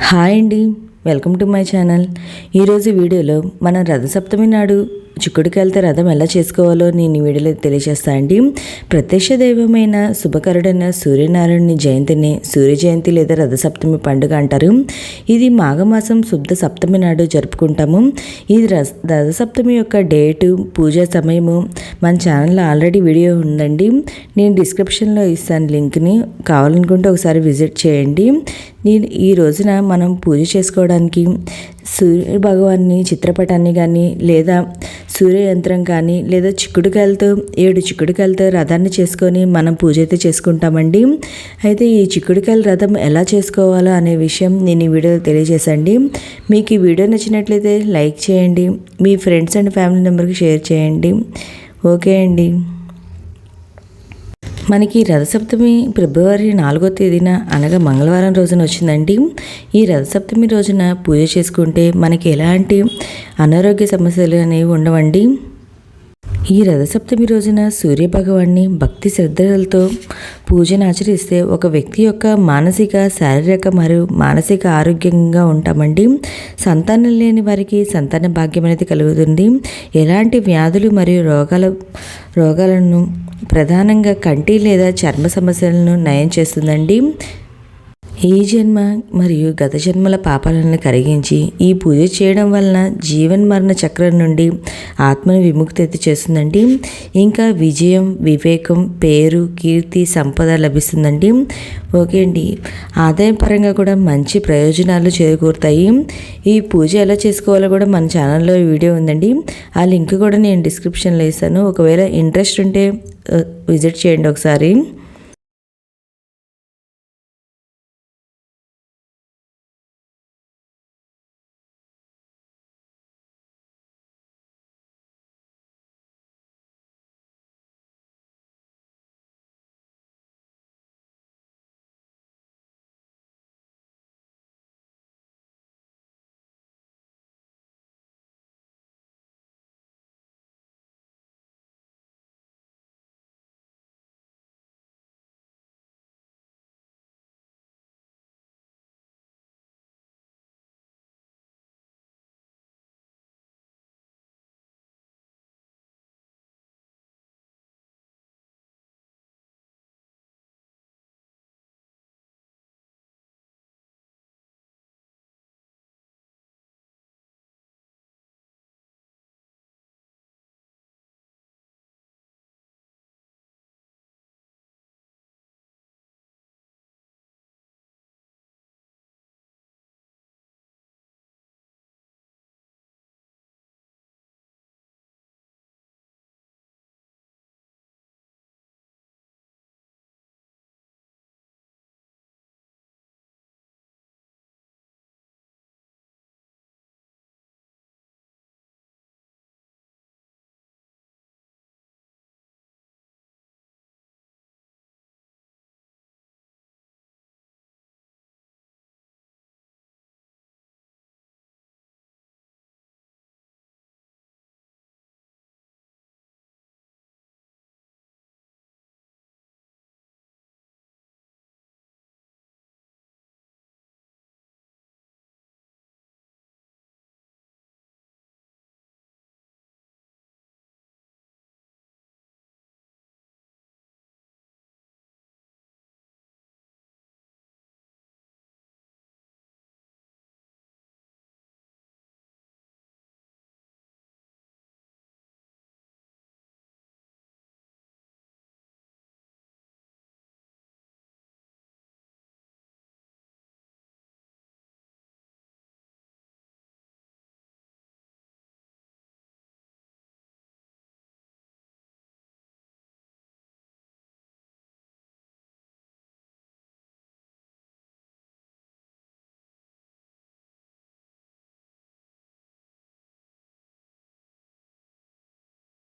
Hi అండి, welcome to my channel. ఈరోజు వీడియోలో మనం రథసప్తమి నాడు చిక్కుడుకాయలతో రథం ఎలా చేసుకోవాలో నేను ఈ వీడియోలో తెలియజేస్తాను అండి. ప్రత్యక్ష దైవమైన శుభకరుడైన సూర్యనారాయణుని జయంతిని సూర్య జయంతి లేదా రథసప్తమి పండుగ అంటారు. ఇది మాఘమాసం శుద్ధ సప్తమి నాడు జరుపుకుంటాము. ఈ రథసప్తమి యొక్క డేటు, పూజా సమయము మన ఛానల్లో ఆల్రెడీ వీడియో ఉందండి. నేను డిస్క్రిప్షన్లో ఇస్తాను లింక్ని, కావాలనుకుంటే ఒకసారి విజిట్ చేయండి. ఈ రోజున మనం పూజ చేసుకోవడానికి సూర్య భగవాన్ని చిత్రపటాన్ని కానీ లేదా సూర్య యంత్రం కానీ లేదా చిక్కుడుకాయలతో 7 చిక్కుడుకాయలతో రథాన్ని చేసుకొని మనం పూజ అయితే చేసుకుంటామండి. అయితే ఈ చిక్కుడుకాయల రథం ఎలా చేసుకోవాలో అనే విషయం నేను ఈ వీడియోలో తెలియజేసండి. మీకు ఈ వీడియో నచ్చినట్లయితే లైక్ చేయండి, మీ ఫ్రెండ్స్ అండ్ ఫ్యామిలీ మెంబర్కి షేర్ చేయండి. ఓకే అండి. మనకి రథసప్తమి ఫిబ్రవరి 4వ తేదీన అనగా మంగళవారం రోజున వచ్చిందండి. ఈ రథసప్తమి రోజున పూజ చేసుకుంటే మనకి ఎలాంటి అనారోగ్య సమస్యలు అనేవి ఉండవండి. ఈ రథసప్తమి రోజున సూర్యభగవాన్ని భక్తి శ్రద్ధలతో పూజను ఆచరిస్తే ఒక వ్యక్తి యొక్క మానసిక, శారీరక మరియు మానసిక ఆరోగ్యంగా ఉంటామండి. సంతానం లేని వారికి సంతాన భాగ్యం అనేది కలుగుతుంది. ఎలాంటి వ్యాధులు మరియు రోగాలను ప్రధానంగా కంటి లేదా చర్మ సమస్యలను నయం చేస్తుందండి. ఈ జన్మ మరియు గత జన్మల పాపాలను కరిగించి ఈ పూజ చేయడం వలన జీవన్మరణ చక్రం నుండి ఆత్మను విముక్తి చేస్తుందండి. ఇంకా విజయం, వివేకం, పేరు, కీర్తి, సంపద లభిస్తుందండి. ఓకే అండి. ఆదాయపరంగా కూడా మంచి ప్రయోజనాలు చేకూరుతాయి. ఈ పూజ ఎలా చేసుకోవాలో కూడా మన ఛానల్లో వీడియో ఉందండి. ఆ లింక్ కూడా నేను డిస్క్రిప్షన్లో ఇస్తాను. ఒకవేళ ఇంట్రెస్ట్ ఉంటే విజిట్ చేయండి ఒకసారి.